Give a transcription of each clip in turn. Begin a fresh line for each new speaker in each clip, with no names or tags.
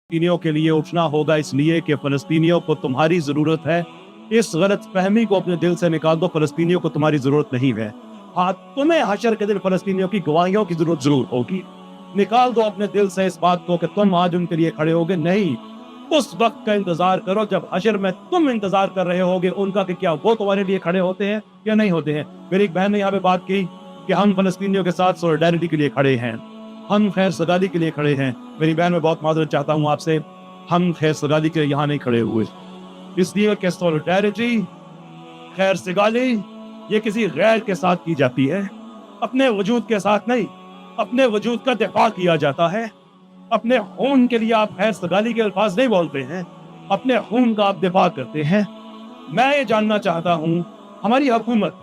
फलस्तीनियों के लिए उठना होगा, इसलिए कि फलस्तीनियों को तुम्हारी ज़रूरत है। इस गलत फहमी को अपने दिल से निकाल दो, फलस्तीनियों को तुम्हारी ज़रूरत नहीं है। हाँ, तुम्हें हशर के दिन फलस्तीनियों की गवाहियों की ज़रूरत ज़रूर होगी। निकाल दो अपने दिल से इस बात को कि तुम आज उनके लिए खड़े होगे। नहीं, उस वक्त का इंतजार करो जब हशर में तुम इंतजार कर रहे होगे उनका कि क्या वो तुम्हारे लिए खड़े होते हैं या नहीं होते हैं। मेरी एक बहन ने यहाँ पे बात की कि हम फलस्तीनियों के साथ सॉलिडारिटी के लिए खड़े हैं, हम खैर सगाली के लिए खड़े हैं। मेरी बहन, मैं बहुत माजरत चाहता हूँ आपसे, हम खैर सगाली के लिए यहाँ नहीं खड़े हुए, इसलिए कि सॉलिडारिटी, खैर सगाली ये किसी गैर के साथ की जाती है, अपने वजूद के साथ नहीं। अपने वजूद का दिफा किया जाता है। अपने खून के लिए आप खैर सगाली के अल्फाज नहीं बोलते हैं, अपने खून का आप दिफा करते हैं। मैं ये जानना चाहता हूँ, हमारी हुकूमत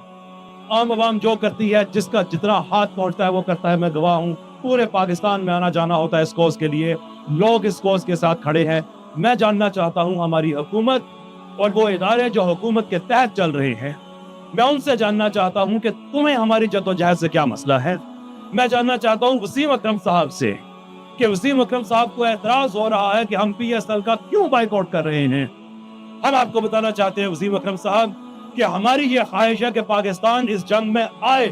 आम आवाम जो करती है, जिसका जितना हाथ पहुँचता है वो करता है। मैं गवाह हूँ, पूरे पाकिस्तान में आना जाना होता है इस कॉज के लिए, लोग इस कॉज के साथ खड़े हैं। मैं जानना चाहता हूँ हमारी हुकूमत और वो इदारे जो हुकूमत के तहत चल रहे हैं, मैं उनसे जानना चाहता हूँ कि तुम्हें हमारी जद्दोजहद से क्या मसला है। मैं जानना चाहता हूँ वसीम अकरम साहब से कि वसीम अकरम साहब को एतराज हो रहा है कि हम PSL का क्यों बाइकआउट कर रहे हैं। हम आपको बताना चाहते हैं वसीम अकरम साहब कि हमारी ये ख्वाहिश है कि पाकिस्तान इस जंग में आए।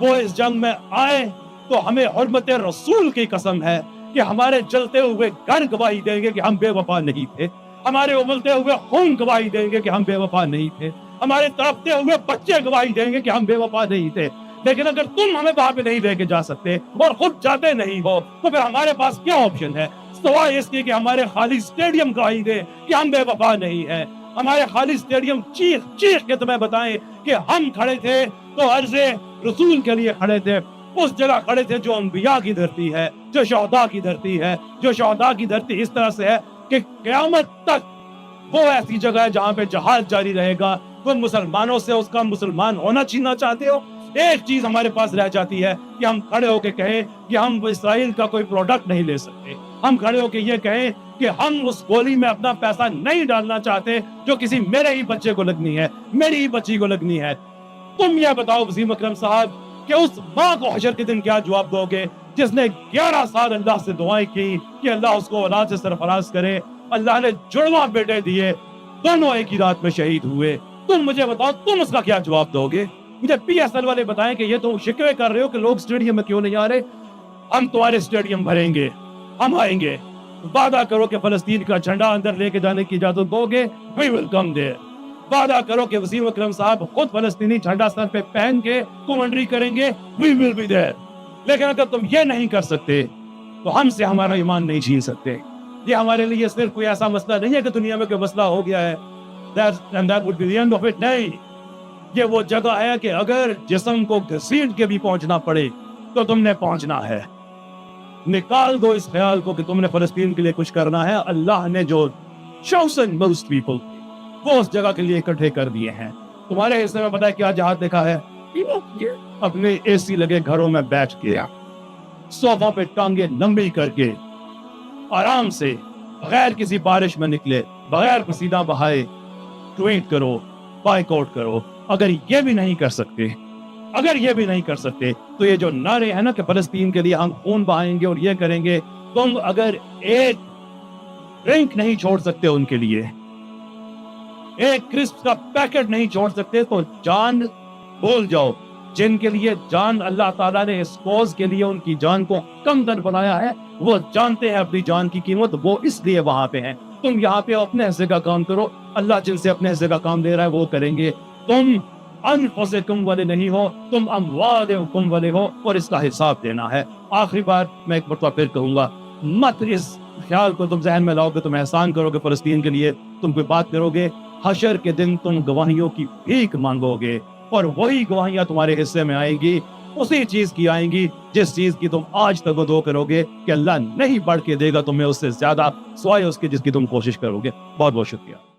वो इस जंग में आए तो हमें हुर्मत रसूल की कसम है कि हमारे जलते हुए घर गवाही देंगे कि हम बेवफा नहीं थे, हमारे उबलते हुए खून गवाही देंगे कि हम बेवफा नहीं थे, हमारे तड़पते हुए बच्चे गवाही देंगे कि हम बेवफा नहीं थे। लेकिन अगर तुम हमें वहां पे नहीं लेके जा सकते और खुद जाते नहीं हो तो फिर हमारे पास क्या ऑप्शन है सिवाय इसके कि हमारे खाली स्टेडियम गवाही दे कि हम बेवफा नहीं है। हमारे खाली स्टेडियम चीख चीख के तुम्हें बताएं कि हम खड़े थे तो अर्ज़े रसूल के लिए खड़े थे, उस जगह खड़े थे जो अंबिया की धरती है, जो शहदा की धरती है, जो शहदा की धरती इस तरह से है कि क़यामत तक वो ऐसी जगह है जहां पे जहाद जारी रहेगा। तुम मुसलमानों से उसका मुसलमान होना छीनना चाहते हो। एक चीज हमारे पास रह जाती है कि हम खड़े होके कहें कि हम इसराइल का कोई प्रोडक्ट नहीं ले सकते, हम खड़े होके ये कहें कि हम उस गोली में अपना पैसा नहीं डालना चाहते जो किसी मेरे ही बच्चे को लगनी है, मेरी ही बच्ची को लगनी है। तुम ये बताओ वसीम अकरम साहब कि उस माँ को हशर के दिन क्या जवाब दोगे जिसने 11 साल अल्लाह से दुआएं की कि अल्लाह उसको औलाद से सरफराज करे। अल्लाह ने जुड़वा बेटे दिए, दोनों एक ही रात में शहीद हुए। तुम मुझे बताओ, तुम उसका क्या जवाब दोगे। मुझे PSL वाले बताएं कि ये तो शिकवे कर रहे हो कि लोग स्टेडियम में क्यों नहीं आ रहे। हम तुम्हारे स्टेडियम भरेंगे, हम आएंगे। वादा करो कि फलस्तीन का झंडा अंदर लेके जाने की इजाजत दोगे, वी विल कम देयर। वादा करो कि वसीम अकरम साहब खुद फलस्तीनी झंडा सर पे पहन के कमेंट्री करेंगे, वी विल बी देयर। लेकिन अगर तुम ये नहीं कर सकते तो हमसे हमारा ईमान नहीं छीन सकते। ये हमारे लिए सिर्फ कोई ऐसा मसला नहीं है कि दुनिया में कोई मसला हो गया है, that would be the end of it। नहीं, ये वो जगह है कि अगर जिस्म को घसीट के भी पहुंचना पड़े तो तुमने पहुंचना है। निकाल दो इस ख्याल को कि तुमने फलस्तीन के लिए कुछ करना है। अल्लाह ने जो chosen most people वो उस जगह के लिए इकट्ठे कर दिए हैं। तुम्हारे हिस्से में पता है क्या जहाज देखा है? अपने AC लगे घरों में बैठ के, सोफा पे टांगे लंबी करके, आराम से, बगैर किसी बारिश में निकले, बगैर पसीना बहाए ट्वीट करो, बाइकआउट करो। अगर ये भी नहीं कर सकते, अगर ये भी नहीं कर सकते तो ये जो नारे हैं ना कि फलस्तीन के लिए हम खून बहाएंगे और ये करेंगे, तुम अगर एक ड्रिंक नहीं छोड़ सकते उनके लिए, एक क्रिस्प का पैकेट नहीं छोड़ सकते तो जान भूल जाओ। जिनके लिए जान अल्लाह ताला ने इस कॉज के लिए उनकी जान को कम दर बनाया है, वो जानते हैं अपनी जान की कीमत, वो इसलिए वहां पे हैं। तुम यहाँ पे अपने हिस्से का काम करो, अल्लाह जिनसे अपने हिस्से का काम दे रहा है वो करेंगे। तुम अनफुसकुम वाले नहीं हो, तुम अमवालकुम वाले हो और इसका हिसाब देना है। आखिरी बार मैं एक मरतबा फिर कहूंगा, मत इस ख्याल को तुम जहन में लाओगे, तुम एहसान करोगे फलस्तीन के लिए, तुम कोई बात करोगे, हशर के दिन तुम गवाहियों की भीख मांगोगे और वही गवाहियां तुम्हारे हिस्से में आएंगी, उसी चीज की आएंगी जिस चीज की तुम आज तक दो करोगे कि अल्लाह नहीं बढ़ के देगा तुम्हें उससे ज्यादा, सिवाय उसके जिसकी तुम कोशिश करोगे। बहुत बहुत शुक्रिया।